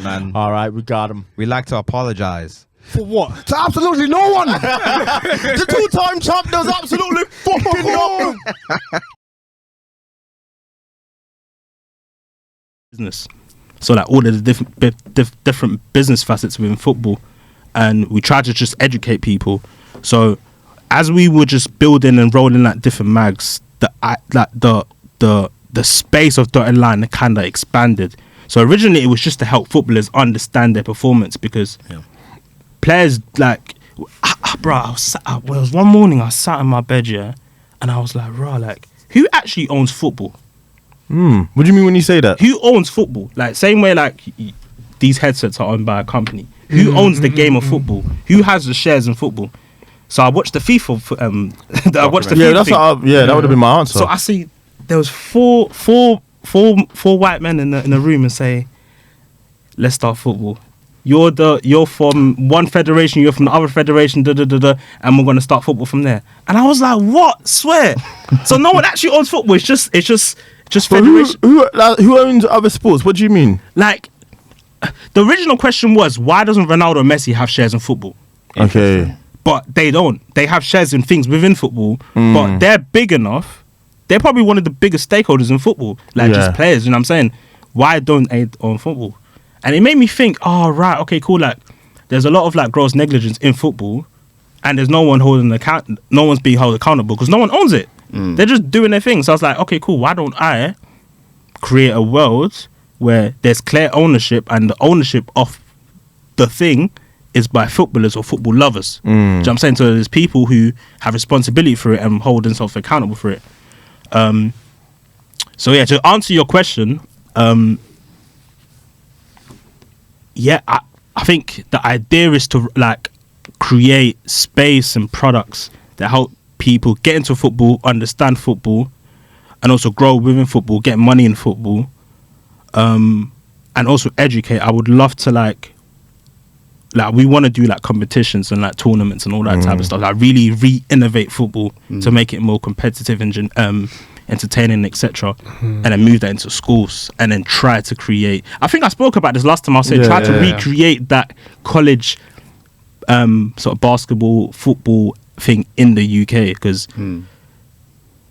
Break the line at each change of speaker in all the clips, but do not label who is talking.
man.
All right, we got him.
We like to apologize.
For what? To absolutely no one. The two-time champ does absolutely fucking nothing.
Business. So like all of the different business facets within football, and we try to just educate people. So as we were just building and rolling like different mags, the space of dotted line kind of expanded. So originally it was just to help footballers understand their performance, because players like, bro, there was one morning I sat in my bed, and I was like, bro, like, who actually owns football?
What do you mean when you say that?
Who owns football? Like, same way like these headsets are owned by a company. Who owns the game of football? Who has the shares in football? So I watched the FIFA. I watched the FIFA thing.
That would have been my answer.
So I see there was four white men in the room and say, let's start football. You're from one federation, you're from the other federation, and we're gonna start football from there. And I was like, what? Swear. So no one actually owns football. It's just federation.
Who owns other sports? What do you mean?
Like, the original question was, why doesn't Ronaldo and Messi have shares in football?
Okay.
But they don't. They have shares in things within football, but they're big enough. They're probably one of the biggest stakeholders in football, like just players. You know what I'm saying? Why don't they own football? And it made me think, oh, right, okay, cool. Like, there's a lot of like gross negligence in football, and there's no one no one's being held accountable because no one owns it. They're just doing their thing. So I was like, okay, cool. Why don't I create a world where there's clear ownership, and the ownership of the thing is by footballers or football lovers? Do you know what I'm saying? So there's people who have responsibility for it and hold themselves accountable for it. So yeah, to answer your question, I think the idea is to like create space and products that help people get into football, understand football, and also grow within football, get money in football, and also educate. I would love to like we want to do like competitions and like tournaments and all that type of stuff. Like really re-innovate football to make it more competitive and entertaining, etc. And then move that into schools and then try to create. I think I spoke about this last time. I said try to recreate that college sort of basketball, football thing in the UK, because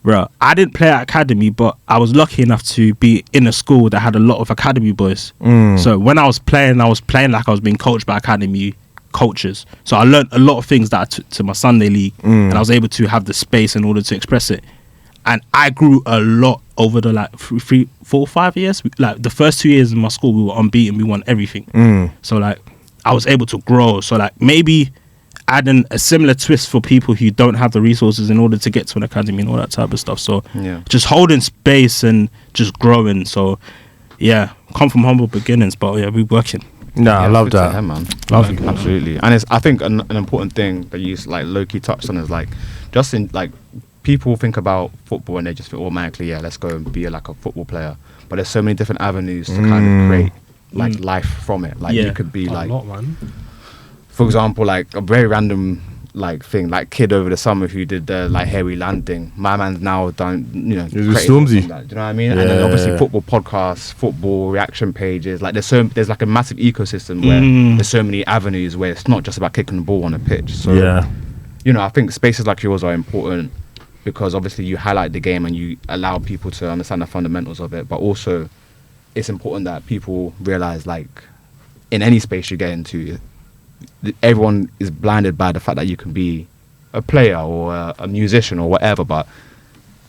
bro, I didn't play at academy, but I was lucky enough to be in a school that had a lot of academy boys. So when I was playing like I was being coached by academy coaches. So I learned a lot of things that I took to my Sunday league, and I was able to have the space in order to express it. And I grew a lot over the like 3, 4, 5 years. Like the first 2 years in my school, we were unbeaten. We won everything. So like I was able to grow. So like maybe adding a similar twist for people who don't have the resources in order to get to an academy and all that type of stuff. So just holding space and just growing. So yeah, come from humble beginnings, but yeah, we're working.
I love that.
Man. Absolutely. And it's, I think an important thing that you like low-key touched on is like, just in like, people think about football and they just think automatically, let's go and be like a football player. But there's so many different avenues to kind of create like life from it. Like you could be like, for example, like a very random like thing, like kid over the summer who did the like hairy land thing. My man's now done, you know,
Stormzy.
Do you know what I mean? And then obviously football podcasts, football reaction pages. Like there's like a massive ecosystem where there's so many avenues where it's not just about kicking the ball on a pitch. So you know, I think spaces like yours are important because obviously you highlight the game and you allow people to understand the fundamentals of it. But also, it's important that people realize, like, in any space you get into, everyone is blinded by the fact that you can be a player or a musician or whatever, but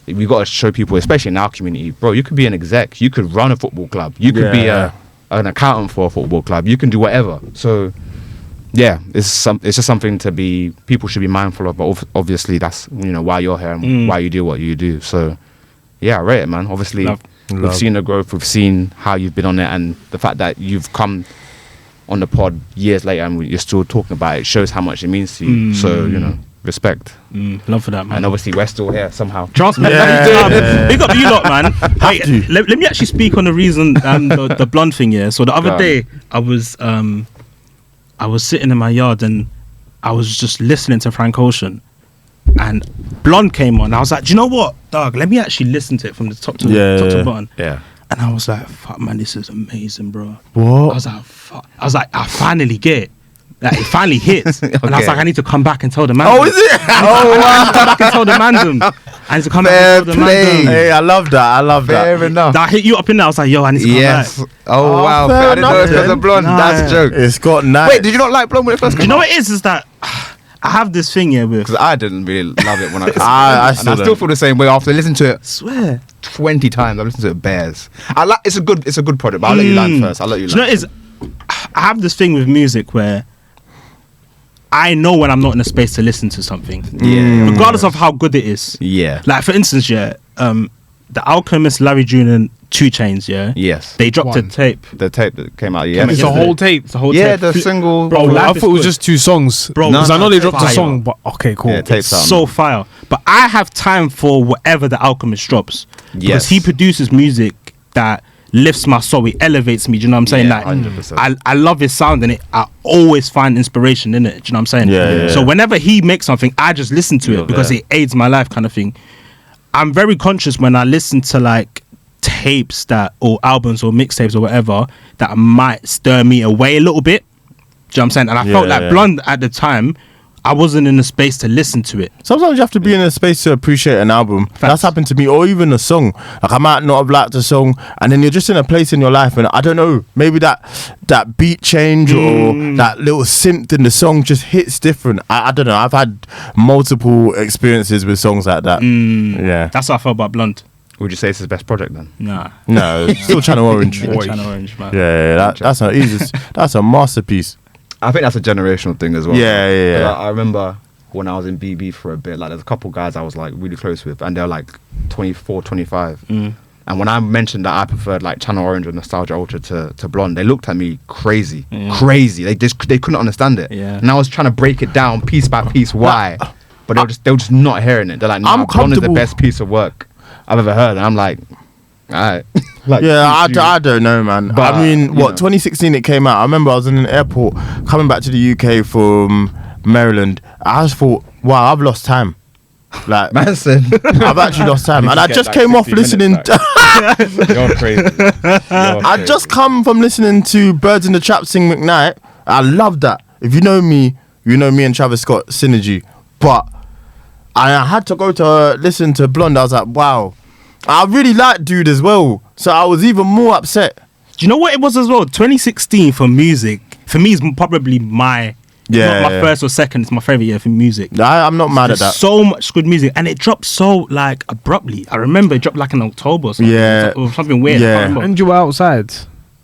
we got to show people, especially in our community, bro, you could be an exec, you could run a football club, you could be an accountant for a football club, you can do whatever. So yeah, it's just something to be, people should be mindful of, but obviously that's, you know, why you're here and why you do what you do. So yeah, I rate it, man. Obviously we've seen the growth, we've seen how you've been on it, and the fact that you've come on the pod years later and you're still talking about it shows how much it means to you. So, you know, respect.
Love for that, man.
And obviously we're still here somehow.
Trust me. Big up you lot, man. Wait, let me actually speak on the reason the blonde thing. So the other day I was sitting in my yard and I was just listening to Frank Ocean and Blonde came on. I was like, do you know what, dog, let me actually listen to it from the top to bottom. And I was like, fuck, man, this is amazing, bro.
What?
I was like, fuck. I was like, I finally get it. Like, it finally hits. And I was like, I need to come back and tell the man.
Oh, is it?
I need to come back and tell the man. I need to come back and tell the man.
Hey, I love that.
Fair enough.
I hit you up in there. I was like, yo, I need to come back.
Oh, wow.
fair
I didn't know it was a blonde.
Nah,
That's a joke.
It's got nice.
Wait, did you not like blonde when it first
Do
came
you know
out?
what it is that I have this thing here with.
Because I didn't really love it when I
I
and I still feel the same way after listening to it
Swear.
20 times. I've listened to it bears. It's a good project, but I'll let you land first.
Do you know what it is? I have this thing with music where I know when I'm not in a space to listen to something.
Yeah.
Regardless of how good it is.
Yeah.
Like, for instance, The Alchemist, Larry June and 2 Chainz,
Yes.
they dropped a
One.
tape.
The tape that came out, yeah.
It's a whole tape.
It's a whole
Yeah,
tape.
the single.
Bro,
Oh, I
Life is
thought it was
Good.
just 2 songs.
Bro,
because I know they dropped
fire.
a song, but okay, cool.
Yeah, tapes out.
So fire. But I have time for whatever the Alchemist drops. Because
Yes.
he produces music that lifts my soul. It elevates me. Do you know what I'm saying?
Yeah,
Like,
100%.
I love his sound and I always find inspiration in it. Do you know what I'm saying?
Yeah.
So whenever he makes something, I just listen to it because it aids my life, kind of thing. I'm very conscious when I listen to like tapes or albums or mixtapes or whatever that might stir me away a little bit. Do you know what I'm saying? And I felt like Blonde at the time, I wasn't in the space to listen to it.
Sometimes you have to be in a space to appreciate an album. That's happened to me, or even a song. Like, I might not have liked a song, and then you're just in a place in your life, and I don't know, maybe that beat change or that little synth in the song just hits different. I don't know. I've had multiple experiences with songs like that. Yeah.
That's how I felt about Blonde.
Would you say it's his best project then?
Nah.
No, still Channel Orange.
Channel Orange, man.
That's a masterpiece.
I think that's a generational thing as well.
Yeah.
'Cause I remember when I was in BB for a bit, like there's a couple guys I was like really close with, and they're like 24, 25. And when I mentioned that I preferred like Channel Orange or Nostalgia Ultra to Blonde, they looked at me crazy. They couldn't understand it.
Yeah.
And I was trying to break it down piece by piece why, but they were just not hearing it. They're like,
I'm
nah, Blonde is the
comfortable.
best piece of work I've ever heard. And I'm like, all right. Like,
Yeah,
you-
I don't know, man.
But,
I mean,
you know.
2016 it came out. I remember I was in an airport coming back to the UK from Maryland. I just thought, wow, I've lost time. Like,
Man said,
I've actually lost time. And I
get
just
like
came off
15
listening.
minutes you're crazy.
I just come from listening to Birds in the Trap sing McKnight. I love that. If you know me and Travis Scott synergy. But I had to go to listen to Blonde. I was like, wow. I really like Dude as well. So I was even more upset.
Do you know what it was as well? 2016 for music, for me, is probably my first or second. It's my favorite year for music.
I'm not mad at
There's
that.
so much good music, and it dropped so like abruptly. I remember it dropped like in October or something.
Yeah.
Or something weird. I
Yeah.
can't remember.
And you were outside.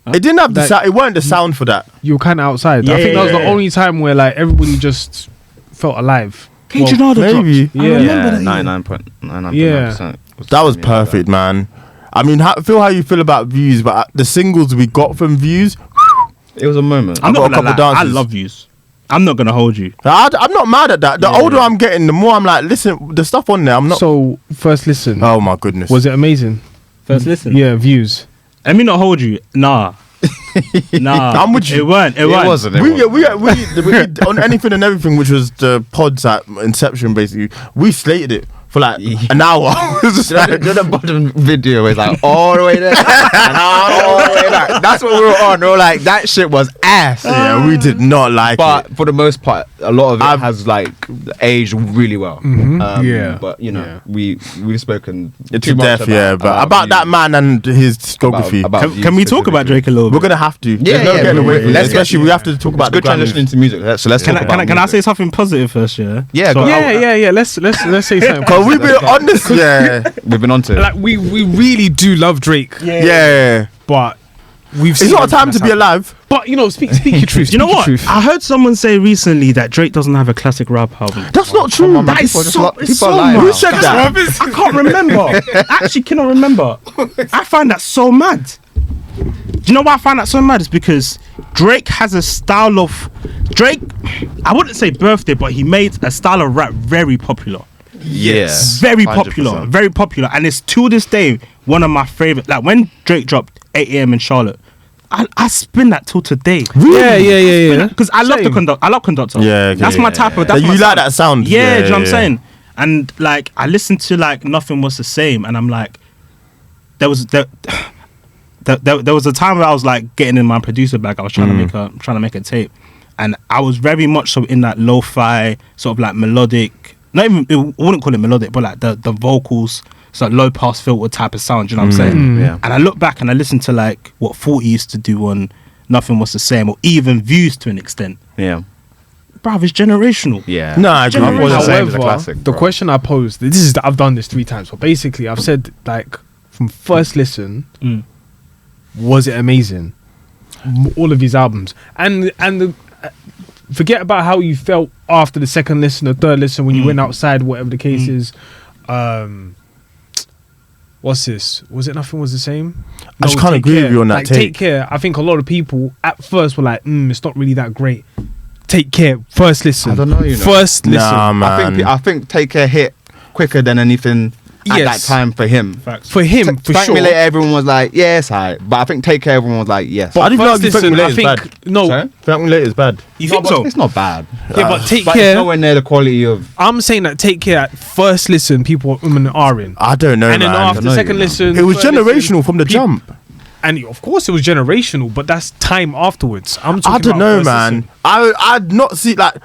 It didn't have the
Like-
sound. It weren't the sound for that.
You were kind of outside.
Yeah,
I think that was
yeah,
the
yeah.
only time where like everybody just felt alive.
Cage and Harder
maybe.
dropped. I
Yeah.
remember that.
99.99%.
Yeah.
That was perfect, man. I mean, feel how you feel about Views, but the singles we got from Views,
It was a moment.
I'm
got
not
a
gonna
couple
lie, I
dances.
love views. I'm not gonna hold you.
I'm not mad at that. The older I'm getting, the more I'm like, listen, the stuff on there, I'm not.
So first listen,
Oh my goodness.
was it amazing?
First listen.
Yeah, Views.
Let me not hold you. Nah.
I'm with you.
It weren't. It weren't.
wasn't.
We on anything and everything, which was the pods at Inception, basically. We slated it for like an hour. It was just like-
the bottom video is like all the way there and all the way back. That's what we were on. We were like, that shit was ass.
yeah, we did not like
But
it.
for the most part, a lot of it has like aged really well.
Yeah.
But you know, we've spoken
To
too much
death, yeah. But about
Views,
that man and his discography,
about Views
Can we talk about
specifically.
Drake a little bit?
we're gonna have to.
Yeah,
There's no
yeah,
getting away from it.
let's get-
Especially we have to talk
It's
about
good
the Grammys.
transitioning to music. So let's
Can
talk
I,
about
can I say
music.
something positive first? Yeah.
Yeah,
So
go
I-
on.
Yeah. Let's say something.
Cause we've been on this, yeah,
We've been on to it.
Like we really do love Drake,
yeah.
but we've.
It's not a time to be alive.
But you know, speak your truth.
You know
speak your
what?
truth.
I heard someone say recently that Drake doesn't have a classic rap album.
That's not true.
on, man.
That is
People just
so.
lo-
It's
people
so
are lying.
mad.
Who said that?
I can't remember. I actually cannot remember. I find that so mad. Do you know why I find that so mad? It's because Drake has a style of I wouldn't say birthday, but he made a style of rap very popular.
Yes.
Very
100%.
popular. Very popular. And it's to this day one of my favorite. Like when Drake dropped 8 AM in Charlotte, I spin that till today.
Yeah.
Because I love the
Same.
conductor. I love conductor.
Yeah,
That's
yeah,
my type of. That's
You
my
like
sound.
that sound?
Yeah, do you know what I'm
yeah.
saying? And like I listened to like Nothing Was the Same, and I'm like, there was a time where I was like getting in my producer bag. I was trying to make a tape, and I was very much so in that lo-fi sort of like melodic. Not even, I wouldn't call it melodic, but like the vocals, so like low pass filter type of sound. You know what I'm saying?
Yeah.
And I look back and I listen to like what 40 used to do on Nothing Was the Same, or even Views to an extent.
Yeah.
Bruv, it's generational.
Yeah.
No, I agree.
Nothing Was the Same is a
However,
classic,
the
bro.
question I posed, I've done this 3 times, but basically I've said like from first listen, was it amazing? All of his albums, and forget about how you felt after the second listen or third listen when you went outside, whatever the case is. What's this? Was it Nothing Was the Same?
I just can't
Take
agree
Care.
with you on that
Like,
take.
Take Care. I think a lot of people at first were like, it's not really that great. Take Care. First listen.
I don't know, you know.
First listen.
Nah, man.
I think Take Care hit quicker than anything at that
Yes.
time for him.
Facts.
For him, for
Thank
sure.
Me Later, everyone was like, yes, I. But I think Take Care, everyone was like, yes.
I
But
didn't know
first
if Thank Me
listen,
Later
I
is
think
bad.
no.
Sorry?
Thank Me Later is bad.
You
No,
think
but
so?
It's not bad.
Yeah, but Take
But it's
Care.
nowhere near the quality of.
I'm saying that Take Care at first listen, people are in.
I don't know,
And then
man.
after
know,
second
you know.
listen,
It was
third listen,
generational from the jump.
and of course it was generational, but that's time afterwards. I'm talking
I don't
about
know,
first
man.
listen.
I'd not see like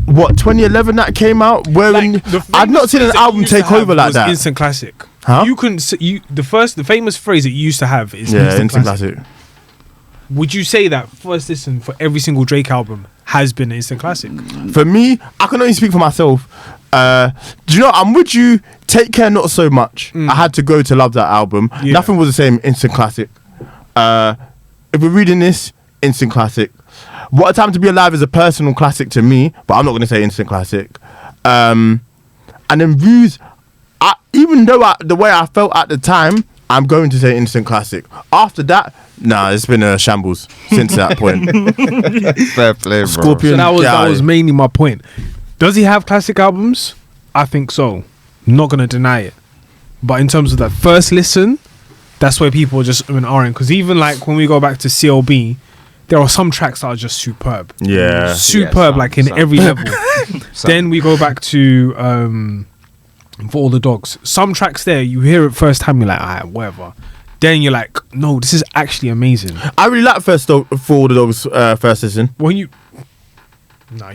what 2011 that came out. Wherein
Like, the
I'd not
famous
seen an
phrase that
album
you used to
take
have
over like
was
that.
Instant classic.
Huh?
You couldn't. The famous phrase that you used to have is
Yeah,
instant classic.
classic.
Would you say that first listen for every single Drake album has been an instant classic?
For me, I can only speak for myself. Do you know? I'm with you. Take Care, not so much. I had to go to love that album.
Yeah.
Nothing Was the Same. Instant classic. If we're reading this, instant classic. What a Time to Be Alive is a personal classic to me, but I'm not going to say instant classic. And then Views, even though the way I felt at the time, I'm going to say instant classic. After that, it's been a shambles since that point.
Fair play, bro.
Scorpion.
So that
Yeah.
was mainly my point. Does he have classic albums? I think so. Not gonna deny it. But in terms of that first listen, that's where people are just aren't. Because even like when we go back to CLB, there are some tracks that are just superb.
Yeah.
Superb,
Yeah,
like in
some.
every level. Then we go back to For All the Dogs. Some tracks there, you hear it first time, you're like, alright, whatever. Then you're like, no, this is actually amazing.
I really like For All the Dogs first listen.
When you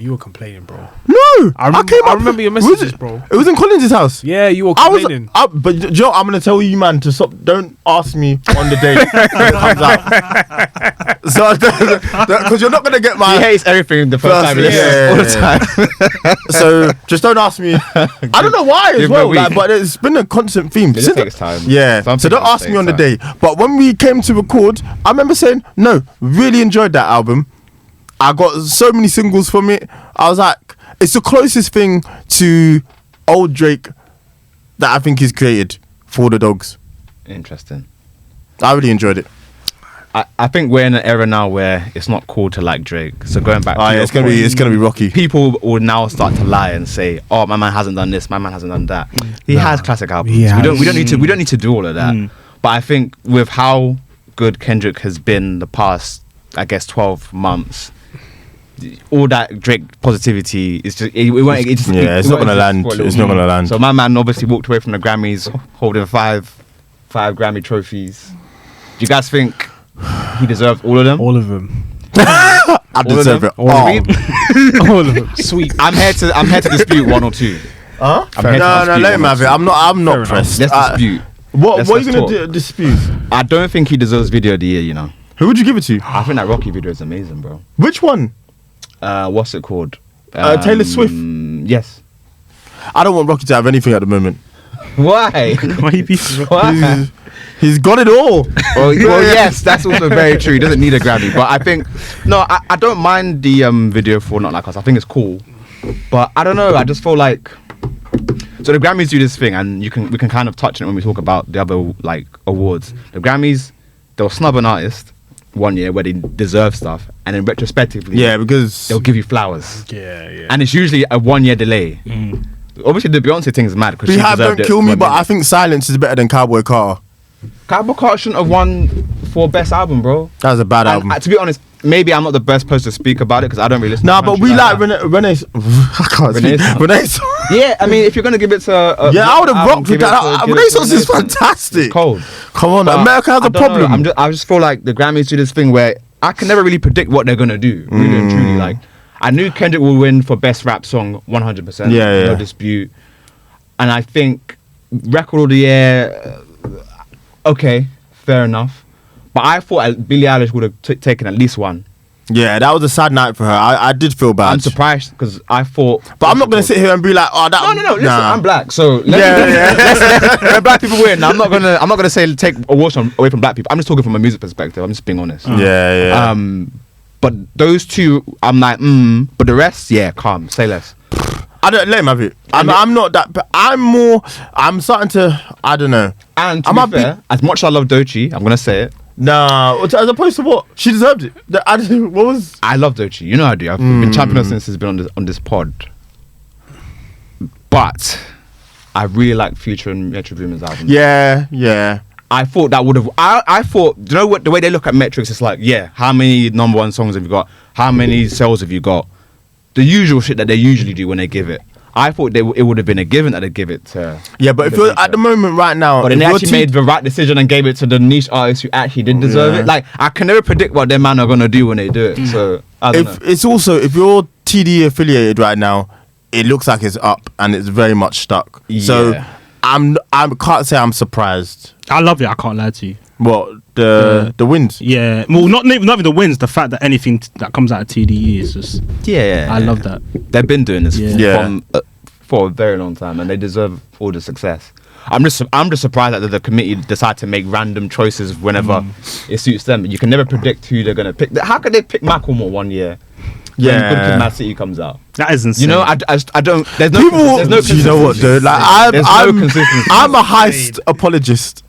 you were complaining, bro.
No,
I remember your messages, bro.
It was in Collins' house.
Yeah, you were
I was,
complaining.
but do you know, I'm gonna tell you, man, to stop. Don't ask me on the day when it comes out. So, because you're not gonna get my.
He hates everything the first time he listens all the time.
So just don't ask me. I don't know why as
Give
well,
me a
like,
week.
but it's been a constant theme.
just
Since-
takes time.
Yeah.
Some
So don't
things
ask me
take
on the
time.
day. But when we came to record, I remember saying, no, really enjoyed that album. I got so many singles from it. I was like, it's the closest thing to old Drake that I think he's created for the Dogs.
Interesting.
I really enjoyed it.
I think we're in an era now where it's not cool to like Drake. So going back, to your
It's gonna
point,
be rocky.
people will now start to lie and say, "Oh, my man hasn't done this. My man hasn't done that." He has classic albums.
He
We don't
has.
need to do all of that. But I think with how good Kendrick has been the past, I guess, 12 months, all that Drake positivity is just it's
not gonna land. It's not gonna land.
So my man obviously walked away from the Grammys holding five Grammy trophies. Do you guys think he deserves all of them?
All of them.
I deserve it.
All of them. All of them. Sweet.
I'm here to dispute one or two.
Huh?
I'm here to
No,
dispute
let him
one or
have it.
two.
I'm
Fair
not
enough.
pressed.
Let's dispute.
What
Let's
are you gonna
talk.
dispute?
I don't think he deserves video of the year, you know.
Who would you give it to?
I think that Rocky video is amazing, bro.
Which one?
What's it called?
Taylor Swift.
Yes.
I don't want Rocky to have anything at the moment.
Why?
Why you be
Why?
He's got it all.
Well, yes, that's also very true. He doesn't need a Grammy, but I think I don't mind the video for Not Like Us. I think it's cool, but I don't know. I just feel like so the Grammys do this thing, and we can kind of touch on it when we talk about the other like awards. The Grammys, they'll snub an artist one year where they deserve stuff, and then retrospectively,
Yeah, because
they'll give you flowers,
Yeah.
and it's usually a 1 year delay. Obviously, the Beyonce thing is mad because she
Beehive
deserved
don't
it
kill me,
1
but
minute.
I think Silence is better than Cowboy Carter.
Cowboy Carter shouldn't have won for best album, bro.
That was a bad
And,
album.
to be honest, maybe I'm not the best person to speak about it because I don't really listen.
Nah,
to
but
country
we like
that.
Renee. I can't
Renee
speak.
song.
Renee.
Yeah, I mean, if you're gonna give it to
I would have rocked with that. Renaissance is fantastic.
Cold.
Come on,
But
America has
I
a
don't know,
problem.
I just feel like the Grammys do this thing where I can never really predict what they're gonna do. Really and truly, like I knew Kendrick would win for best rap song 100%.
Yeah.
No dispute. And I think record of the year, okay, fair enough. But I thought Billie Eilish would have taken at least one.
Yeah, that was a sad night for her. I did feel bad.
I'm surprised because I thought.
But I'm not going to sit here and be like, oh, that.
No. Listen,
nah.
I'm black, so when black people win, I'm not gonna say take awards away from black people. I'm just talking from a music perspective. I'm just being honest.
Yeah.
But those two, I'm like, But the rest, yeah, calm. Say less.
I don't let him have it. I'm not that. But I'm starting to. I don't know.
And to be fair, as much as I love Doechii, I'm gonna say it.
Nah, as opposed to what? She deserved it. What was?
I love Doechii. You know I do. I've been championing her since he's been on this pod. But I really like Future and Metro Boomin's album.
Yeah.
I thought that would have. I thought. Do you know what? The way they look at metrics, it's like, yeah, how many number one songs have you got? How many sales have you got? The usual shit that they usually do when they give it. I thought it would have been a given that they give it to.
Yeah, but if you're at the moment right now,
but then they actually made the right decision and gave it to the niche artists who actually did deserve it. Like I can never predict what their man are gonna do when they do it. So I don't know.
It's also if you're TD affiliated right now, it looks like it's up and it's very much stuck.
Yeah.
So I can't say I'm surprised.
I love it. I can't lie to you.
What the wins?
Yeah, well, not even the wins. The fact that anything that comes out of TDE is just.
Yeah,
I love that.
They've been doing this
Yeah.
for a very long time, and they deserve all the success. I'm just surprised that the committee decide to make random choices whenever it suits them. You can never predict who they're gonna pick. How could they pick Macklemore one year?
Yeah.
When Good Kid, Mad City comes out.
That is insane.
You know, I don't. There's no.
People,
There's no
you know what, dude? Like
There's no consistency.
I'm a heist apologist.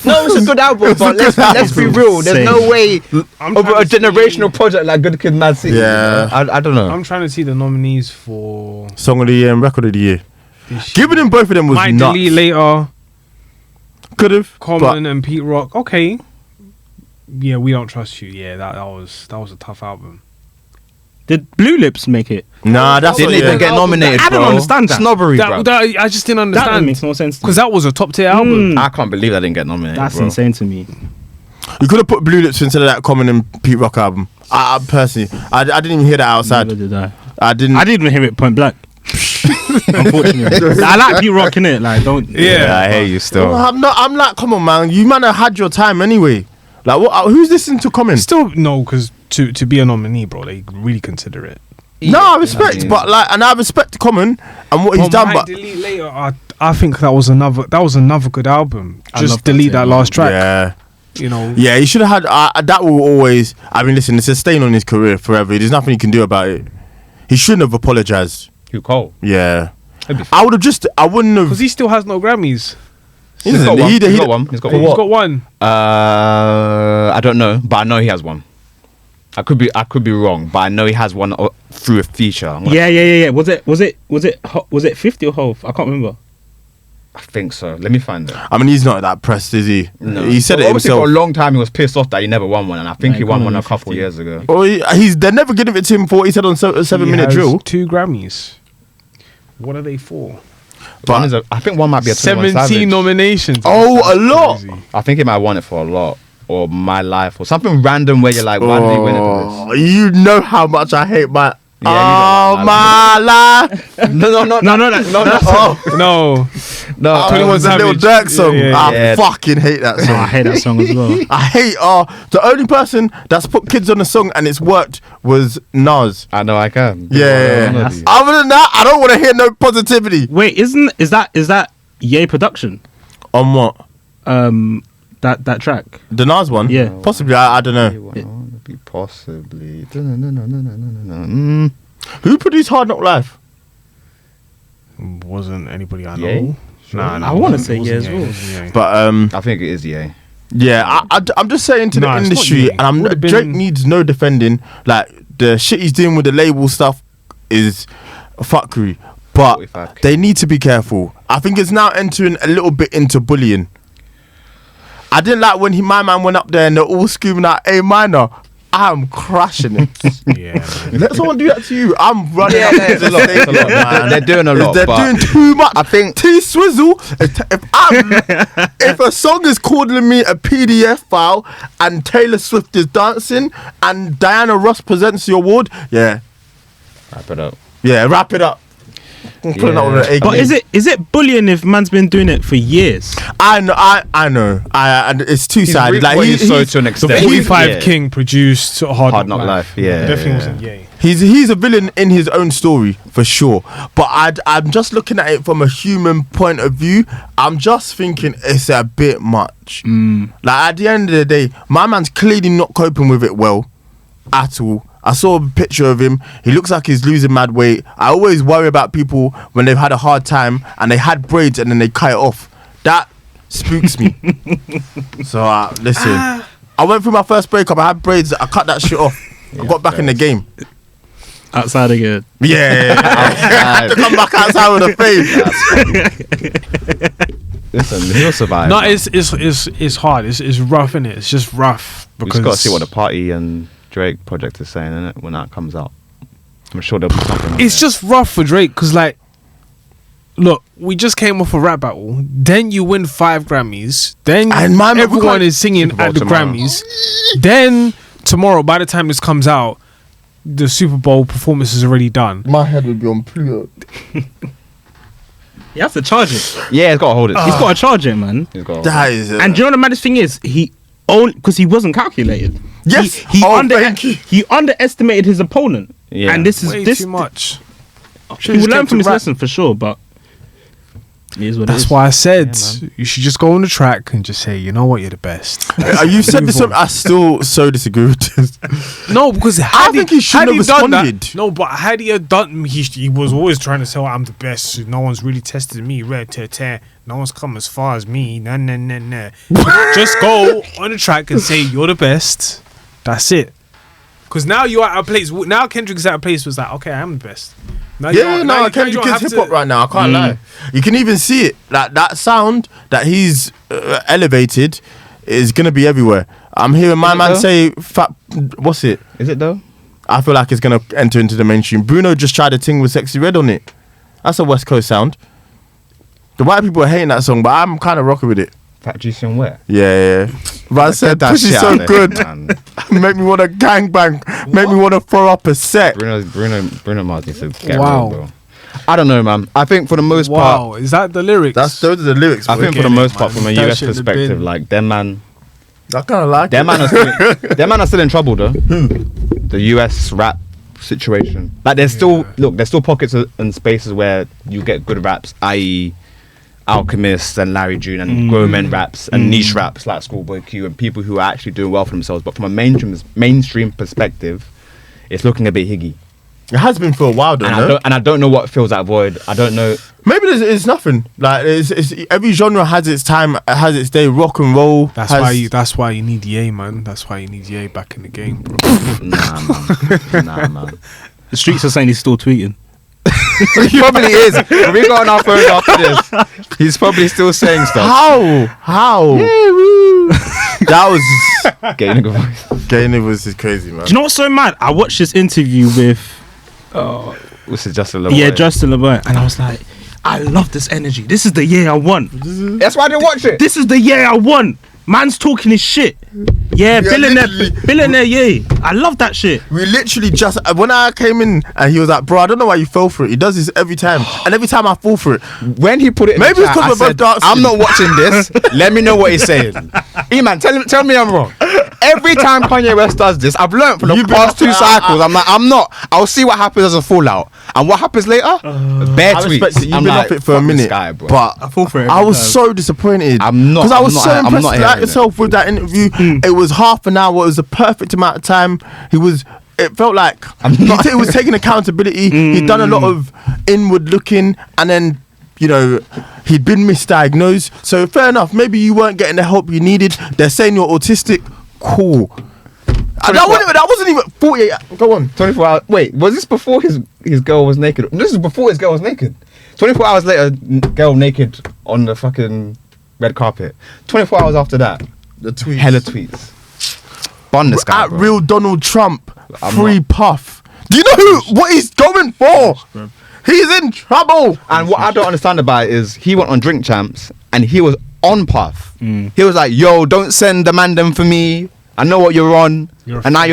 No, it's a good album, but let's be real. There's no way
I'm
over
trying
a
to see-
generational project like Good Kid, Mad City.
Yeah.
you know? I don't know.
I'm trying to see the nominees for
Song of the year and record of the year.
this
Giving them both of them was
Might
nuts.
Delete Later,
Could have.
Common and Pete Rock. Okay. Yeah, We Don't Trust You. Yeah, that was a tough album.
Did Blue Lips make it?
Nah, that's
Didn't
what,
even
yeah.
get nominated.
I don't
bro.
understand that.
Snobbery, bro.
I just didn't
That
understand
makes no sense to me.
because that was a top tier album.
I can't believe I didn't get nominated.
That's
bro.
insane to me.
You could have put Blue Lips instead of that Common and Pete Rock album. I personally, I didn't even hear that outside.
Neither did I.
I didn't.
I didn't even hear it point blank. Unfortunately, I like Pete Rock in it. Like, don't.
Yeah.
I hear you still.
I'm like, come on, man. You man have had your time anyway. Like, what? Who's listening to Common?
Still no, because to be a nominee, bro, they really consider it.
No, I respect, but like, and I respect Common and what he's done.
Might
But
Delete Later. I think that was another good album.
I
Just
love that
delete
too.
that last track.
yeah,
You know.
yeah, he should have had. That will always. I mean, listen, it's a stain on his career forever. There's nothing he can do about it. He shouldn't have apologized.
Who Cole?
Yeah, I would have just. I wouldn't have.
Because he still has no Grammys.
He
He's got
doesn't-
one.
he-
He's
he-
got one. He's got
He's
one.
got one.
I don't know, but I know he has one. I could be wrong, but I know he has one through a feature.
Yeah. Was it 50 or Hove? I can't remember.
I think so. Let me find it.
I mean, he's not that pressed, is he?
No.
He said
But
it
obviously
himself.
for a long time he was pissed off that he never won one, and I think
Yeah,
he won
come
one
on,
a couple
50.
years ago.
Or they're never giving it to him for what he said on 7-minute
He has
drill.
2 Grammys. What are they for?
One is I think one might be a 21 Savage.
17 nominations.
Oh, a lot.
Crazy.
I think he might have won it for a lot, or My Life, or something random where you're like, why did he win it for this?
You know how much I hate my.
Yeah, you know,
my life.
No.
No.
No.
21
the Little
Savage.
Dirk song.
Yeah,
I
yeah.
fucking hate that
I
song.
hate that song as well.
I hate the only person that's put kids on the song and it's worked was Nas.
I know I can.
Yeah.
That's-
Other than that, I don't want to hear no positivity.
Wait, is that Ye production?
On what?
That track.
The Nas one?
Yeah.
Possibly. I don't know.
Possibly.
Who produced Hard Knock Life?
Wasn't anybody I know.
Ye?
Nah,
I wanna
it
say
wasn't
Ye as
Ye,
well.
it wasn't Ye.
But
I think it is, yeah.
yeah, I'm just saying to
Nah,
the
it's not
industry,
Ye.
and I'm
Would've
Drake
been-
needs no defending. Like the shit he's doing with the label stuff is fuckery, but
45K.
they need to be careful. I think it's now entering a little bit into bullying. I didn't like when my man went up there and they're all screaming out A minor. I'm crashing it.
Yeah, man.
Let someone do that to you. I'm running up to the stage, man.
They're doing a lot.
They're
but
doing too much.
I think
T-Swizzle, if a song is calling me a PDF file and Taylor Swift is dancing and Diana Ross presents the award, yeah.
wrap it up.
Yeah, wrap it up. I'm putting that with an A
But
game.
is it bullying if man's been doing it for years?
I know. And it's two-sided.
Like he's so to an
The
extent.
45
Yeah.
King produced Hard
Knock Life. Yeah,
Definitely
yeah.
wasn't yay.
He's a villain in his own story for sure, but I'm just looking at it from a human point of view. I'm just thinking it's a bit much. Like at the end of the day, my man's clearly not coping with it well at all. I saw a picture of him. He looks like he's losing mad weight. I always worry about people when they've had a hard time and they had braids and then they cut it off. That spooks me. So listen, I went through my first breakup. I had braids. I cut that shit off. I got back in the game.
Outside again.
Yeah, I had to come back outside with a fade.
Listen, he'll survive.
No, it's hard. It's rough, innit? It's just rough
We
because
just got to see what the Party and Drake project is saying, innit, when that comes out. I'm sure there'll be something. on
it's
there.
just rough for Drake because, like, look, we just came off a rap battle. Then you win 5 Grammys. Then
And my man, we
everyone
can't-
is singing
Super Bowl
at the
tomorrow.
Grammys. Then tomorrow, by the time this comes out, the Super Bowl performance is already done.
My head would be on Pluto.
You have to charge it.
Yeah, he's got to hold it.
He's got to charge it, man.
He's got to hold it.
That is
And do you know the maddest thing is he only because he wasn't calculated.
Yes.
He
Thank you.
he underestimated his opponent.
Yeah.
And this is
Way
this
too much.
he will learn from his lesson for sure, but it is what it
That's
is.
why I said
Yeah,
you should just go on the track and just say, you know what, you're the best.
You said
Move
this.
on.
I still so disagree with this.
No, because
I think he shouldn't have
done that-
responded.
no, but had he had done, he was always trying to say, I'm the best. No one's really tested me. No one's come as far as me. Nah. Just go on the track and say you're the best. That's it. Because now you're at a place. Now Kendrick's at a place where it's like, okay, I'm the best. Now you
Yeah,
don't- now
no,
you
Kendrick
don't
is
have
hip
to-
hop right now. I can't lie. You can even see it. Like that sound that he's elevated is gonna be everywhere. I'm hearing my
it
man
though?
say, "Fat, what's it?"
Is it though?
I feel like it's gonna enter into the mainstream. Bruno just tried a thing with Sexy Red on it. That's a West Coast sound. The white people are hating that song, but I'm kind of rocking with it.
Fat Juicy and where?
Yeah. But I said
that
Pussy's
shit
so
out there,
good.
man.
Make me want to gangbang. Make me want to throw up a set.
Bruno Mars needs to get
Wow.
real, bro. I don't know, man. I think for the most part,
Wow, is that the lyrics?
Those are the lyrics.
I
boy.
think for the
get it,
most part,
man.
from a
That
US
shit have
perspective,
been-
like them man,
I kind of like
them
it.
man are still, them man are still in trouble though. The US rap situation, like there's still there's still pockets and spaces where you get good raps, i.e. Alchemist and Larry June and grown men raps and niche raps like Schoolboy Q and people who are actually doing well for themselves. But from a mainstream perspective, it's looking a bit higgy.
It has been for a while, though.
And I don't know what fills that void. I don't know.
Maybe it's nothing. Like it's every genre has its time, has its day. Rock and roll.
That's why you need Ye, man. That's why you need Ye back in the game, bro.
Nah, man.
The streets are saying he's still tweeting.
He probably is. When we got on our phone after this, he's probably still saying stuff.
How? That was
Getting a good voice.
getting it was crazy, man.
Do you know what's so mad? I watched this interview with
This is just a little.
Justin LeBoy, and I was like, I love this energy. This is the year I want.
That's why I didn't watch it.
This is the year I want. Man's talking his shit. Yeah,
literally.
billionaire, yeah. I love that shit.
We literally just when I came in and he was like, "Bro, I don't know why you fell for it." He does this every time, and every time I fall for it.
When he put it in
Maybe
the
it's
chat,
'cause
I
we're both
said,
dancing.
I'm not watching this. Let me know what he's saying. E-man, tell me I'm wrong. Every time Kanye West does this, I've learned from the
You've been
past 2
up-
cycles. I'm like, I'm not. I'll see what happens as a fallout. And what happens later? Bare
I
tweets.
respect it. You've
I'm
been
like,
off it for a
fuck this
minute,
guy, bro.
but
I fall for it.
I was so disappointed.
I'm not-
because I
I'm
was
not-
so
I'm
impressed
not
like
hearing
yourself with that interview. It was half an hour. It was the perfect amount of time. It felt like he was taking accountability. He'd done a lot of inward looking, and then he'd been misdiagnosed. So fair enough. Maybe you weren't getting the help you needed. They're saying you're autistic. Cool. And that wasn't even 48. Go on.
24 hours. Wait, was this before his girl was naked? This is before his girl was naked. 24 hours later, girl naked on the fucking red carpet. 24 hours after that,
The tweet.
hella tweets. bun this guy,
at
bro.
Real Donald Trump,
I'm
free Puff. Do you know what he's going for? He's in trouble.
And what I don't understand about it is he went on Drink Champs and he was on Puff. He was like, "Yo, don't send the man them for me. I know what you're on." And now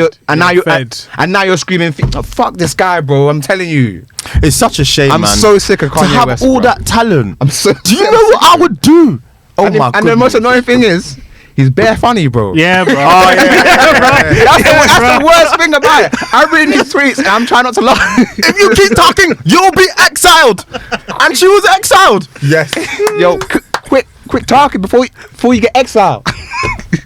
you're screaming, oh, "Fuck this guy, bro!" I'm telling you,
It's such a shame,
I'm
man.
so sick of Kanye
to have
West,
all
bro.
that talent.
I'm so.
Do you know what I would do? Oh
and
my
and
goodness.
the most annoying thing is, he's bare funny, bro.
Yeah, bro.
Oh yeah.
That's the worst thing about it. I read these tweets and I'm trying not to laugh.
If you keep talking, you'll be exiled. And she was exiled.
Yes. Yo, quick talking before you get exiled.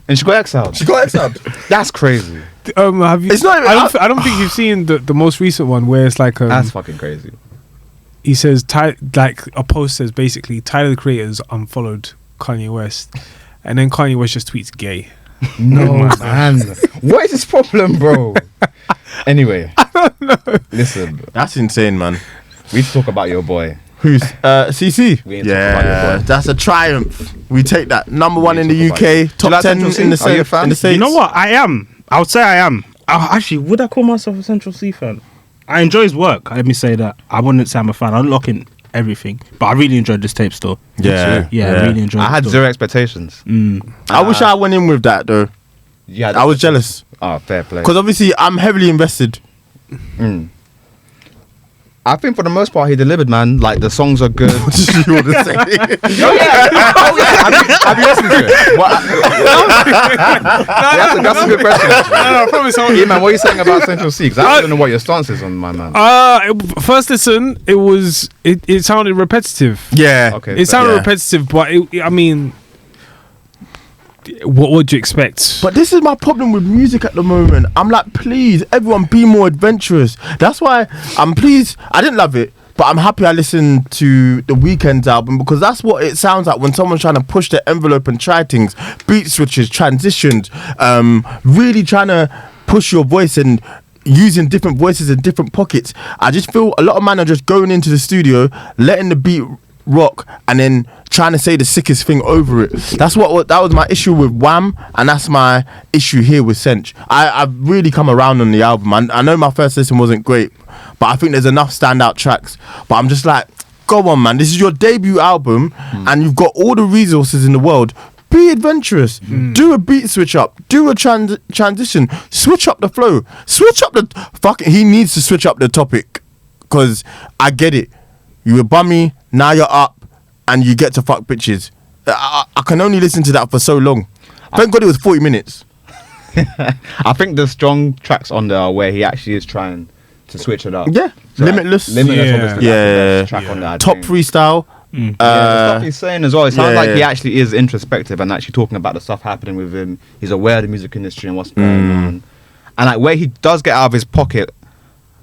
And she got exiled.
She got exiled.
That's crazy.
Have you?
It's not even-
I don't think you've seen the most recent one where it's like
That's fucking crazy.
he says like a post says basically Tyler the Creator has unfollowed Kanye West, and then Kanye West just tweets gay.
No, man. What is this problem, bro? Anyway. Listen,
That's insane, man.
we need to talk about your boy.
Who's CC?
We ain't talking about your
Yeah,
boy.
that's a triumph. We take that. Number one in
ain't
the
talking about
UK,
you. Do you
top
like
10
Central
in the
C? Are you a
States.
fan?
In the States.
You know what? I would say I am. Actually, would I call myself a Central C fan? I enjoy his work. Let me say that. I wouldn't say I'm a fan. I'm locking everything, but I really enjoyed this tape still.
Yeah,
Yeah, I really enjoyed.
I had
it still.
zero expectations.
I wish I went in with that though.
Yeah,
I was jealous
Oh, fair play.
because obviously I'm heavily invested.
I think for the most part he delivered, man. Like the songs are good.
What did you want to say?
Oh yeah. Have you listened to it? That's a good question.
I promise.
Yeah, man, what are you saying about Central C? Because I don't know what your stance is on my man.
First listen, it sounded repetitive.
Yeah.
Okay.
It sounded
Yeah.
repetitive, but I mean, what would you expect?
But this is my problem with music at the moment. I'm like, please, everyone be more adventurous. That's why I'm pleased. I didn't love it, but I'm happy I listened to the Weeknd's album because that's what it sounds like when someone's trying to push the envelope and try things. Beat switches, transitions, really trying to push your voice and using different voices in different pockets. I just feel a lot of men are just going into the studio, letting the beat rock and then trying to say the sickest thing over it. That was my issue with Wham, and that's my issue here with Sench. I've really come around on the album. I know my first listen wasn't great, but I think there's enough standout tracks. But I'm just like, go on, man, this is your debut album and you've got all the resources in the world. Be adventurous. Do a beat switch up. Do a transition. Switch up the flow. Switch up the he needs to switch up the topic because I get it. You were bummy, now you're up, and you get to fuck bitches. I can only listen to that for so long. Thank God it was 40 minutes.
I think the strong tracks on there are where he actually is trying to switch it up.
Yeah,
So,
Limitless.
Limitless,
Yeah.
obviously.
Yeah.
That's the track on there. I
Top
think.
freestyle.
Yeah, the stuff he's saying as well. It sounds
yeah,
like he
yeah.
actually is introspective and actually talking about the stuff happening with him. He's aware of the music industry and what's going on. And like where he does get out of his pocket,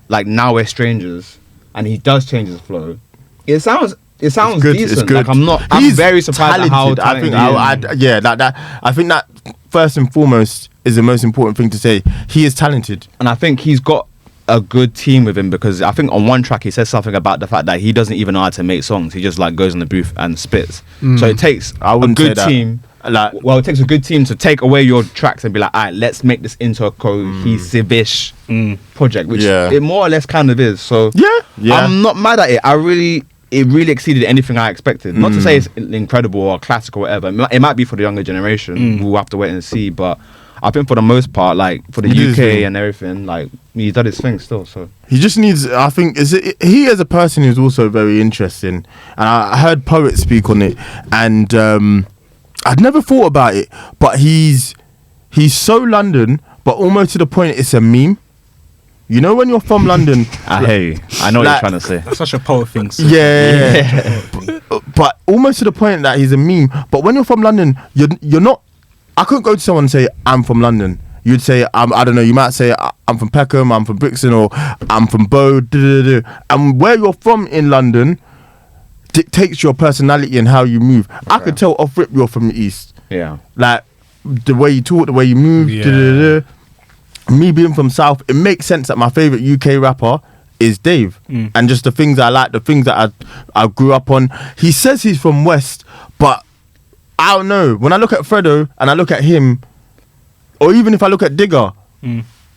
like Now We're Strangers, and he does change his flow. It sounds
Good,
decent.
it's good.
I'm
He's
very surprised at how
talented.
talented he is.
I think that first and foremost is the most important thing to say. He is talented.
And I think he's got a good team with him because I think on one track he says something about the fact that he doesn't even know how to make songs. He just like goes in the booth and spits. So it takes
I
a
wouldn't say
good
that.
team.
Like,
It takes a good team to take away your tracks and be like, all right, let's make this into a cohesive-ish project, which it more or less kind of is. So
yeah.
I'm not mad at it. It really exceeded anything I expected. Not to say it's incredible or classic or whatever. It might be for the younger generation. We'll have to wait and see. But I think for the most part, like for the UK and everything, like he's done his thing still. So
he just needs. I think he as a person is also very interesting. And I heard Poet speak on it, and I'd never thought about it, but he's so London, but almost to the point it's a meme. You know when you're from London,
I hear you. I know what
like-
you're trying to say.
That's such a poet thing. So.
yeah. But almost to the point that he's a meme. But when you're from London, you're not. I couldn't go to someone and say I'm from London. You'd say I don't know. You might say I'm from Peckham, I'm from Brixton, or I'm from Bow. And where you're from in London dictates your personality and how you move. I could tell off rip you're from the East.
Yeah.
Like the way you talk, the way you move.
Yeah.
Me being from South, it makes sense that my favorite UK rapper is Dave, and just the things I like, the things that I grew up on. He says he's from West, but I don't know. When I look at Fredo and I look at him, or even if I look at Digger,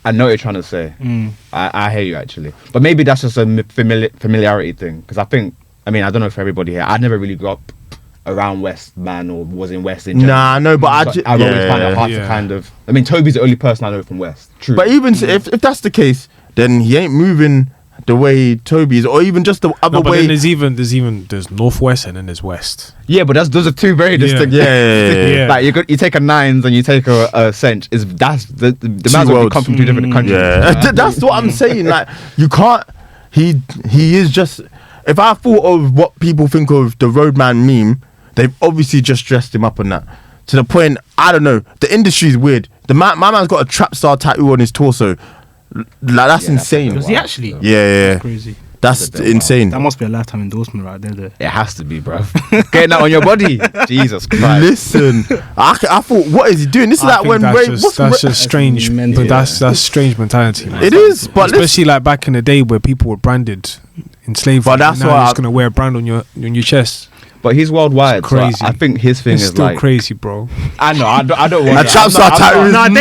I know what you're trying to say. I hear you actually, but maybe that's just a familiarity thing. Because I don't know if everybody here. I never really grew up around West, man, or was in West in general.
Nah, no, but I
always find it hard to kind of. I mean, Toby's the only person I know from West. True,
but even if that's the case, then he ain't moving the way Toby is, or even just the other way.
Then there's Northwest and then there's West.
Yeah, but those are two very distinct.
Yeah.
Like you take a Nines and you take a Cinch. That's the man will come from two different countries.
Yeah, that's what I'm saying. Like you can't. He is just. If I thought of what people think of the Roadman meme, they've obviously just dressed him up on that. To the point, I don't know. The industry's weird. My man's got a trap star tattoo on his torso. Like that's insane.
Was he actually?
Yeah.
That's crazy.
That's insane.
That must be a lifetime endorsement right there.
It has to be, bro. Getting that on your body. Jesus Christ.
Listen, I thought, what is he doing? This is like when Ray.
That's just strange. But that's strange mentality, man.
It is, but
especially like back in the day where people were branded in slavery.
But that's
now
why
you're just gonna wear a brand on your chest.
But he's worldwide.
It's crazy.
So I think his thing
It's
is
still
like
crazy, bro.
I know. I don't want
a trap star tattoo is
I'm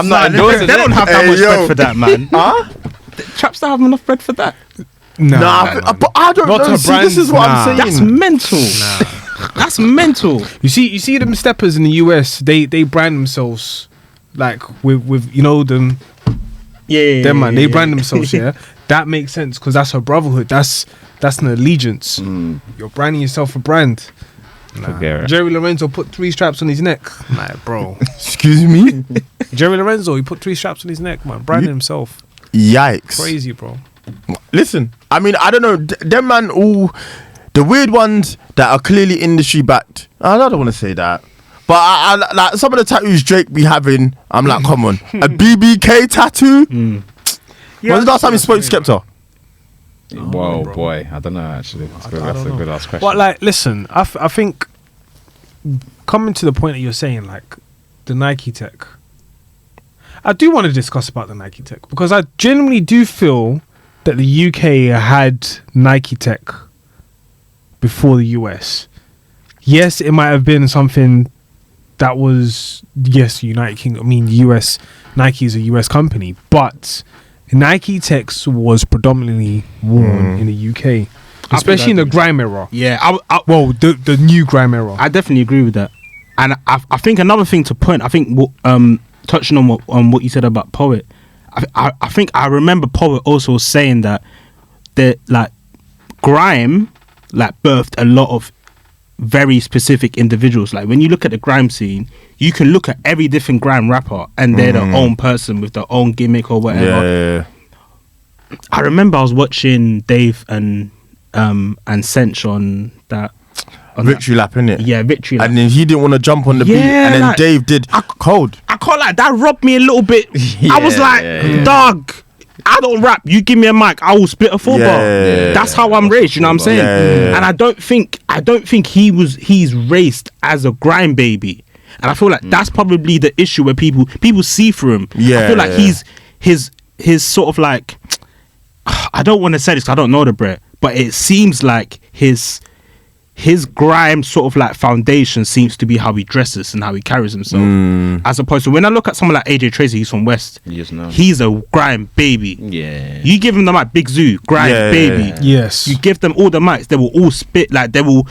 not
endorsing
They don't have that much bread for that, man.
Huh?
Traps don't have enough bread for that.
But I don't
Not
know.
a
See,
brand,
this is what I'm saying.
That's mental. That's mental.
You see them steppers in the US. They brand themselves like with them.
Yeah,
Them man, they brand themselves. Yeah, that makes sense because that's a brotherhood. That's an allegiance. You're branding yourself a brand.
Forget it.
Jerry Lorenzo put 3 straps on his neck. Nah, bro.
Excuse me.
Jerry Lorenzo, he put 3 straps on his neck, man. Branding himself.
Yikes.
Crazy, bro.
Listen, I mean, I don't know. Them man, all the weird ones that are clearly industry backed. I don't want to say that, but I like some of the tattoos Drake be having. I'm like, come on, a BBK tattoo. When's the last time you spoke to Skepta?
Whoa, boy, I don't know actually. That's a good ass question.
But like, listen, I think coming to the point that you're saying, like the Nike tech, I do want to discuss about the Nike tech because I genuinely do feel that the UK had Nike tech before the US. Yes, it might have been something that was United Kingdom. I mean, US Nike is a US company, but Nike tech was predominantly worn in the UK, especially in the grime era.
Yeah,
the new grime era.
I definitely agree with that. And I think another thing to point, I think touching on what you said about Poet, I think I remember Poet also saying that like grime like birthed a lot of very specific individuals. Like when you look at the grime scene, you can look at every different grime rapper and they're their own person with their own gimmick or whatever.
Yeah.
I remember I was watching Dave and Sench on that.
Victory lap, innit?
Yeah, Victory Lap.
And then he didn't want to jump on the beat, and then
like,
Dave did. Cold.
I can't like that rubbed me a little bit. I was like, dog, I don't rap. You give me a mic, I will spit a 4 bar. That's how I'm raised. You know what I'm saying? And I don't think he's raised as a grime baby. And I feel like that's probably the issue where people see through him. I feel like his sort of like, I don't want to say this 'cause I don't know the Brett, but it seems like his grime sort of like foundation seems to be how he dresses and how he carries himself, as opposed to when I look at someone like AJ Tracy, he's from West. He's a grime baby. Yeah, you give him the mic, Big Zoo, grime baby.
Yes,
you give them all the mics, they will all spit like they will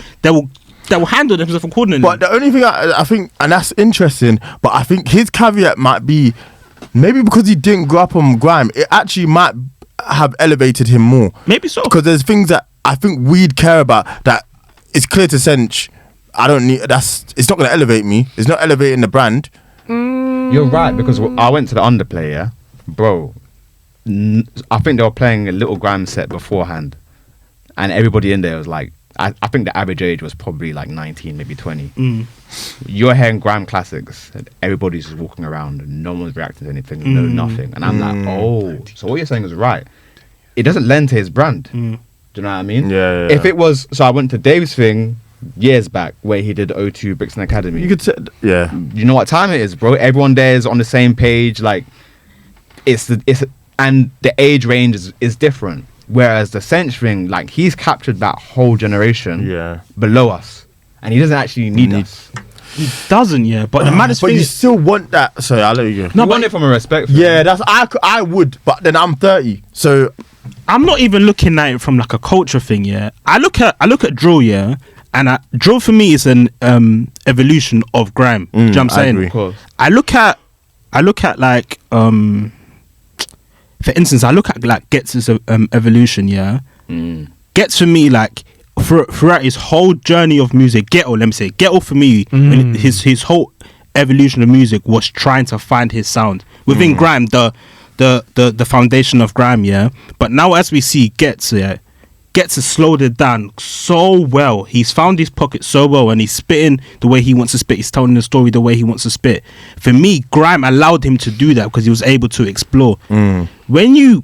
handle themselves accordingly.
But the only thing I think, and that's interesting, but I think his caveat might be maybe because he didn't grow up on grime, it actually might have elevated him more.
Maybe so,
because there's things that I think we'd care about that. It's clear to Sench, it's not going to elevate me. It's not elevating the brand.
You're right, because I went to the underplay, yeah? Bro, I think they were playing a little grime set beforehand. And everybody in there was like, I think the average age was probably like 19, maybe 20. You're hearing grime classics, and everybody's just walking around, and no one's reacting to anything, no nothing. And I'm like, oh, so what you're saying is right. It doesn't lend to his brand. Do you know what I mean?
Yeah.
If it was, so I went to Dave's thing years back where he did O2 Brixton Academy.
You could say, yeah.
You know what time it is, bro? Everyone there is on the same page. Like, and the age range is different. Whereas the Sench thing, like, he's captured that whole generation below us, and he doesn't actually need us.
He doesn't, yeah. But the maddest
But
thing
you
is,
still want that. Sorry, I'll let you go.
No,
You want it from a respect. thing.
Yeah, I would, but then I'm 30, so
I'm not even looking at it from like a culture thing, yeah. I look at drill, yeah, and drill for me is an evolution of grime. Do you know what I'm
I
saying?
agree.
Of course.
I look at like for instance, I look at like Gets' evolution, yeah. Gets for me like throughout his whole journey of music, Ghetto for me, when his whole evolution of music was trying to find his sound within grime, the foundation of grime, yeah. But now as we see Gets has slowed it down so well. He's found his pocket so well, and he's spitting the way he wants to spit. He's telling the story the way he wants to spit. For me, grime allowed him to do that because he was able to explore. When you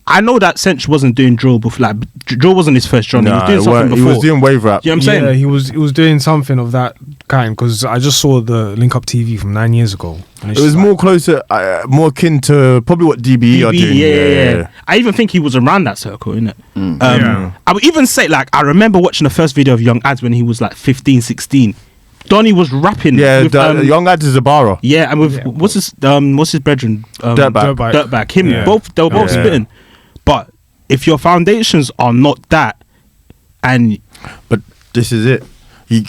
I know that Sench wasn't doing drill before. Like drill wasn't his first genre. He was doing something before.
He was doing wave rap.
You know what I'm saying?
Yeah, he was doing something of that kind, because I just saw the Link Up TV from 9 years ago. And
It was more closer, more akin to probably what DBE are doing.
Yeah. I even think he was around that circle, innit?
Yeah.
I would even say, like, I remember watching the first video of Young Ads when he was like 15, 16. Donny was rapping.
Yeah,
with,
Young Ads is a barra.
Yeah, and with what's his brethren? Dirtbag. Him.
Yeah.
They were both spitting. But if your foundations are not that, and
But this is it.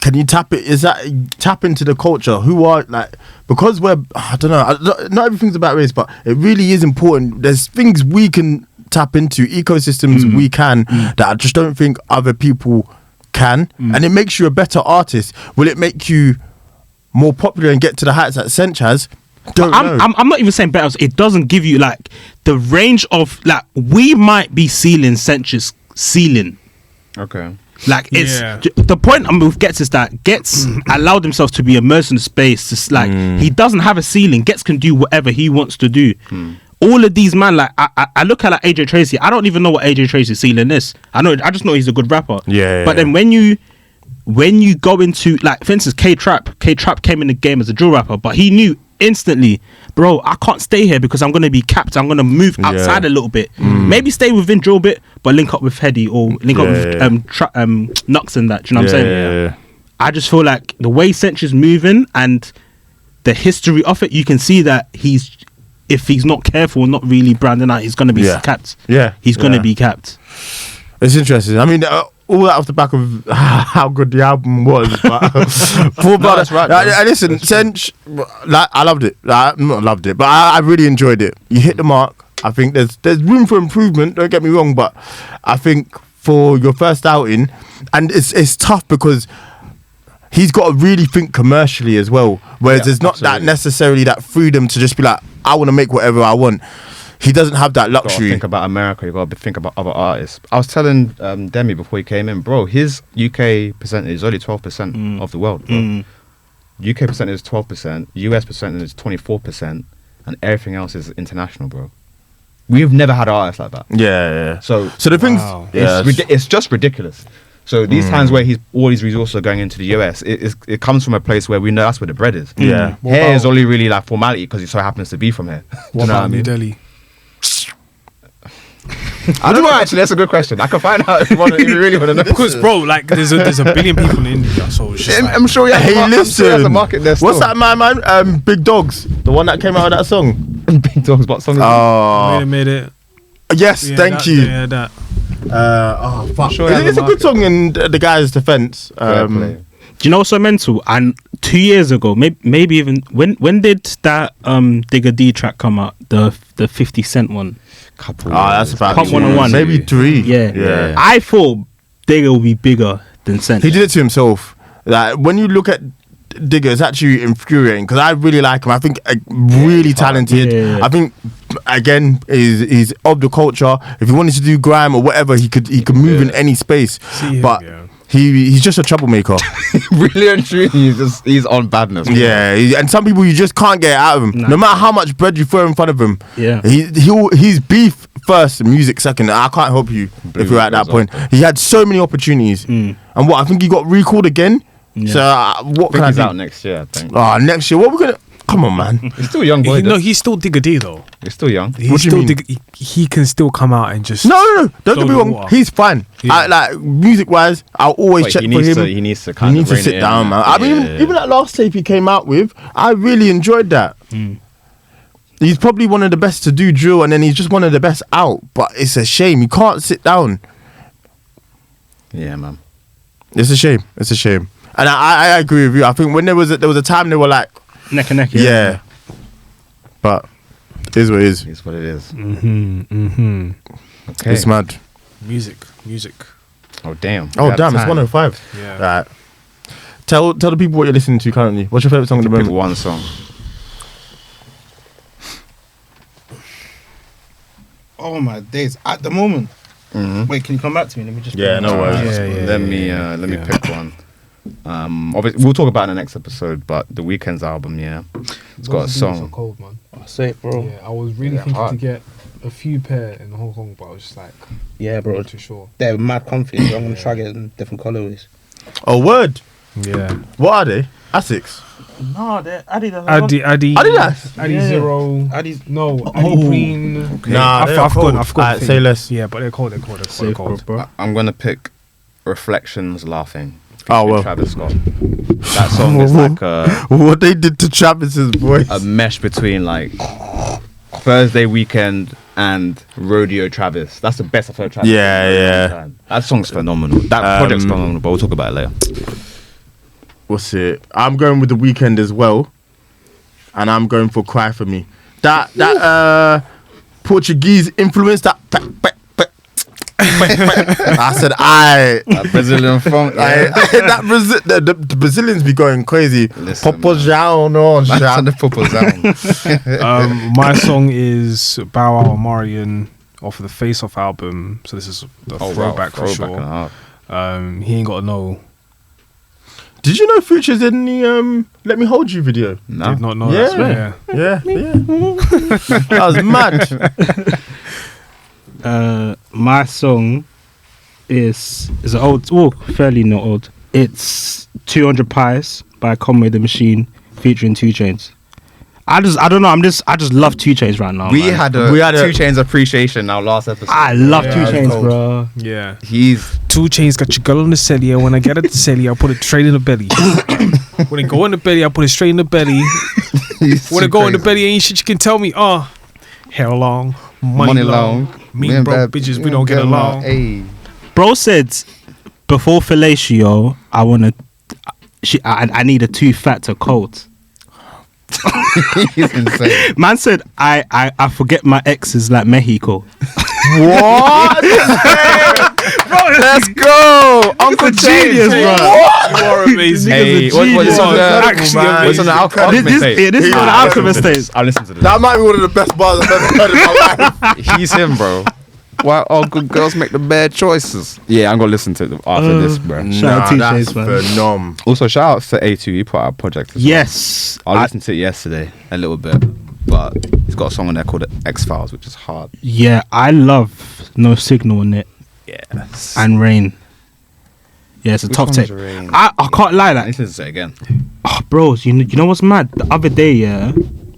Can you tap it? Is that tap into the culture? Who are like, because I don't know. Not everything's about race, but it really is important. There's things we can tap into, ecosystems we can that I just don't think other people can, and it makes you a better artist. Will it make you more popular and get to the heights that Sench has? Don't know.
I'm not even saying better. It doesn't give you like the range of like we might be sealing Sench's ceiling.
Okay.
Like it's
Yeah.
the point I'm with Gets is that Gets allowed himself to be immersed in space. Just like he doesn't have a ceiling. Gets can do whatever he wants to do. All of these man, like I look at like AJ Tracy. I don't even know what AJ Tracy's ceiling is. I just know he's a good rapper.
Yeah.
But then when you go into like, for instance, K-Trap came in the game as a drill rapper, but he knew instantly, bro, I can't stay here because I'm going to be capped. I'm going to move outside a little bit. Maybe stay within drill bit, but link up with Heady or link up with Nux and that. Do you know what I'm saying?
Yeah.
I just feel like the way Sench is moving and the history of it, you can see that if he's not careful, not really branding out, he's going to be capped.
Yeah.
He's going to be capped.
It's interesting. I mean, all that off the back of how good the album was. But Full Blood,
that's right,
listen, Sench, like, I loved it. Like, not loved it, but I really enjoyed it. You hit the mark. I think there's room for improvement. Don't get me wrong, but I think for your first outing, and it's tough because he's got to really think commercially as well. Whereas there's not that necessarily that freedom to just be like, I want to make whatever I want. He doesn't have that
You gotta
luxury.
think about America. You got to think about other artists. I was telling Demi before he came in, bro. His UK percentage is only 12% of the world. Bro. UK percentage is 12%. US percentage is 24%, and everything else is international, bro. We've never had artists like that.
Yeah.
So
the things,
it's just ridiculous. So these times where all these resources are going into the US, it comes from a place where we know that's where the bread is.
Yeah.
Here is only really like formality because it so happens to be from here.
What about New Delhi?
I don't know actually. That's a good question. I can find out if you really want to know.
Because bro, like there's a billion people in India, so it's just like,
I'm sure he has,
Hey,
I'm sure he has a
listen.
market there.
What's
still.
that, man? Big Dogs, the one that came out of that song.
Big Dogs? What song is it?
made it.
Yes,
Yeah,
thank
that-
you.
Yeah, that.
Fuck.
sure he has
It's
a
a good song in the guy's defense.
Fair play.
Do you know what's so mental? And 2 years ago, maybe even when did that Digger D track come out? The 50 Cent one.
That's about
Pump 101.
maybe 3.
Yeah. I thought Digger would be bigger than Sench.
He did it to himself. Like when you look at Digger, it's actually infuriating because I really like him. I think really talented.
Yeah.
I think again he's of the culture. If he wanted to do grime or whatever, he could move in any space.
See him,
but
yeah.
he's just a troublemaker.
Really and truly, he's on badness.
Yeah, and some people you just can't get it out of him.
Nah.
No matter how much bread you throw in front of him.
Yeah.
He's beef first, music second. I can't help you if you're at that point. He had so many opportunities, and what I think he got recalled again.
Yeah.
So what
I
can I
think he's
do?
out next year, I think.
Next year, what we're gonna? Come on, man.
He's still a young boy.
No, he's still Digga D though.
He's still young.
He's
What do you
still
mean?
he can still come out and just
No. Don't get me
Blow the
wrong.
water.
He's fine.
Yeah.
Like music wise, I'll always
But
check
he
for
needs
him.
to- he needs to kind of rein
sit
it in,
down, man.
man.
I mean,
Yeah.
even that last tape he came out with, I really enjoyed that. He's probably one of the best to do drill, and then he's just one of the best out. But it's a shame he can't sit down.
Yeah, man.
It's a shame. It's a shame. And I agree with you. I think when there was a time they were like,
Neck and neck.
yeah. But it is what it is.
It's what it is.
Mm-hmm.
Okay.
It's mad.
music.
Oh damn.
Oh
We're out
damn!
of
It's
time.
105.
Yeah.
Right. Tell the people what you're listening to currently. What's your favorite song at the
Pick
moment?
one song.
Oh my days! At the moment. Wait, can you come back to me? Let me just.
Yeah, no worries.
Let me pick one. Obviously, we'll talk about it in the next episode. But the Weeknd's album, yeah, it's got a song.
Cold, man.
Say it, bro.
Yeah, I was really
Yeah,
thinking
hard.
to get a few pair in Hong Kong, but I was just like,
Yeah, bro.
not too sure.
They're mad comfy. So I'm gonna try get in different colorways.
Oh, word.
Yeah.
What are they? Asics.
No, they're Adidas.
Addy,
Adidas.
Addy
Yeah.
Zero.
Adidas.
No, Addy Green.
Nah,
I've
they're
forgotten.
cold.
I've forgotten.
Alright, say less.
Yeah, but they're cold. They're cold.
bro.
I'm gonna pick Reflections Laughing.
Oh,
featuring
well.
Travis Scott. That song is like
What they did to Travis's voice.
a mesh between like Thursday Weekend and Rodeo Travis. That's the best I've heard Travis.
Yeah,
in a long
yeah.
time. That song's phenomenal. That project's phenomenal, but we'll talk about it later.
What's it? I'm going with The Weeknd as well, and I'm going for Cry For Me. That Portuguese influence. I said
That Brazilian funk. Yeah.
the Brazilians be going crazy.
Listen,
Popojão, no,
Man,
shit.
the football sound.
My song is Bow Wow and Marion off of the Face Off album. So this is a throwback for
Throwback and a
sure.
half.
He ain't got to know.
Did you know Future's in the Let Me Hold You video?
No.
Did not know
Yeah.
that. Yeah.
Yeah. That was mad.
My song is an old, well, fairly not old. It's 200 Pies by Conway the Machine featuring 2 Chainz. I don't know. I just love 2 Chainz right now.
We
man.
had 2 Chainz appreciation our last episode.
I love
Yeah,
2
it's
Chainz,
cold.
bro.
Yeah.
He's
2 Chainz got your girl on the celly. When I get at the celly, I put it straight in the belly. When it go in the belly, I put it straight in the belly. When it go in the belly, ain't shit you can tell me. Hair long, money long. Me and broke bitches, we don't get along.
Hey.
Bro said before fellatio, I need a 2-factor coat.
He's insane.
Man said I forget my exes like Mexico.
What?
Let's go, Uncle
genius,
James.
bro.
You are amazing.
Hey, what's on the
Actually,
what's on the Alchemist tape?
This is what the Alchemist tape.
I listened to this.
That might be one of the best bars I've ever heard in my life.
He's him, bro. Why all good girls make the bad choices? Yeah, I'm gonna listen to it after this, bro.
Shout out to
that's
Chase, man.
phenomenal.
Also, shout out to A2. He put out a project as well.
Yes.
I listened to it yesterday a little bit, but he's got a song on there called X Files, which is hard.
Yeah, I love No Signal in it
Yes.
and Rain. Yeah, it's a top
one's
tape.
Rain?
I can't lie
I
that.
need to listen to it again.
Oh, bros, you know what's mad? The other day, yeah,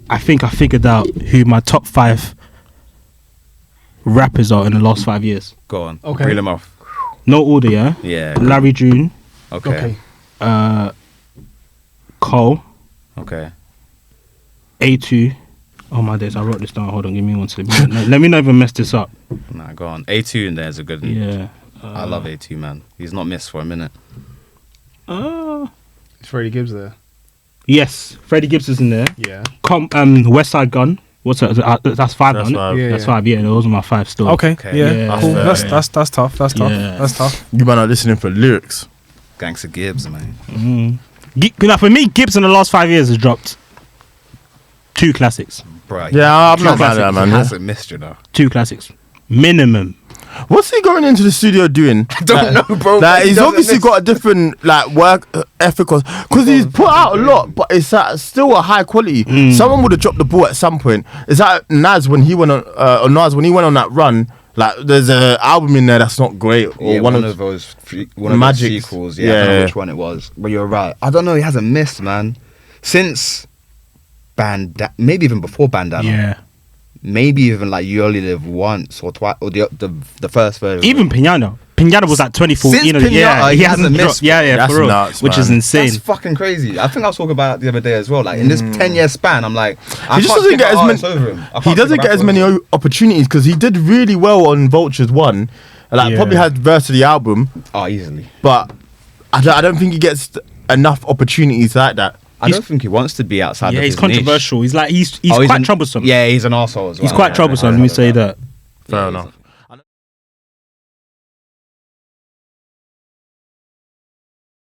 I think I figured out who my top 5 rappers are in the last 5 years.
Go on.
Okay.
Reel them off.
No order, yeah.
Yeah.
Larry June,
Okay.
Cole,
Okay.
A2. Oh my days, I wrote this down. Hold on, give me 1 second. Let me not even mess this up.
Nah, go on. A2 in there is a good one.
Yeah.
I love A2, man. He's not missed for a minute.
It's Freddie Gibbs there.
Yes, Freddie Gibbs is in there.
Yeah.
West Side Gun. What's that? That's 5,
That's
isn't it?
5.
Yeah,
That's
yeah.
5. Yeah, those are my 5 still.
Okay.
Okay.
Yeah.
Yeah.
Cool.
That's fair,
That's tough. That's tough.
Yeah.
That's tough.
You might not listening for lyrics.
Gangsta Gibbs, man.
Now, for me, Gibbs in the last 5 years has dropped 2 classics.
Bro,
Yeah, I'm not mad at that, man.
He hasn't missed you, though.
2 classics. Minimum.
What's he going into the studio doing?
Don't know, bro.
Like,
He
he's
doesn't
obviously
miss.
got a different like work ethic, because he's put out a lot, but it's still a high quality. Someone would have dropped the ball at some point. Is that Nas when he went on, or Nas when he went on that run? Like, there's an album in there that's not great, or
Yeah,
one
one
of
of those one of
Magic's.
those sequels. Yeah, I don't know
Yeah.
which one it was, but you're right. I don't know. He hasn't missed, man. Since maybe even before Bandana.
Yeah.
Maybe even like You Only Live Once or twice, or the first version.
Even Pinata. Pinata was like 2014.
Since Pinata,
he
he
hasn't
hasn't
dropped.
missed.
Yeah,
That's
for real.
nuts,
Which is
man.
insane.
That's fucking crazy. I think I was talking about it the other day as well. Like in this 10-year span, I'm like,
He just doesn't get as many. He doesn't get as many opportunities because he did really well on Vultures 1. Like probably had verse of the album.
Oh, easily.
But I don't think he gets enough opportunities like that.
I don't think he wants to be outside.
Yeah,
of
he's
his niche.
controversial. He's quite troublesome.
Yeah, he's an arsehole as well.
He's quite troublesome. Let me say that.
Fair enough.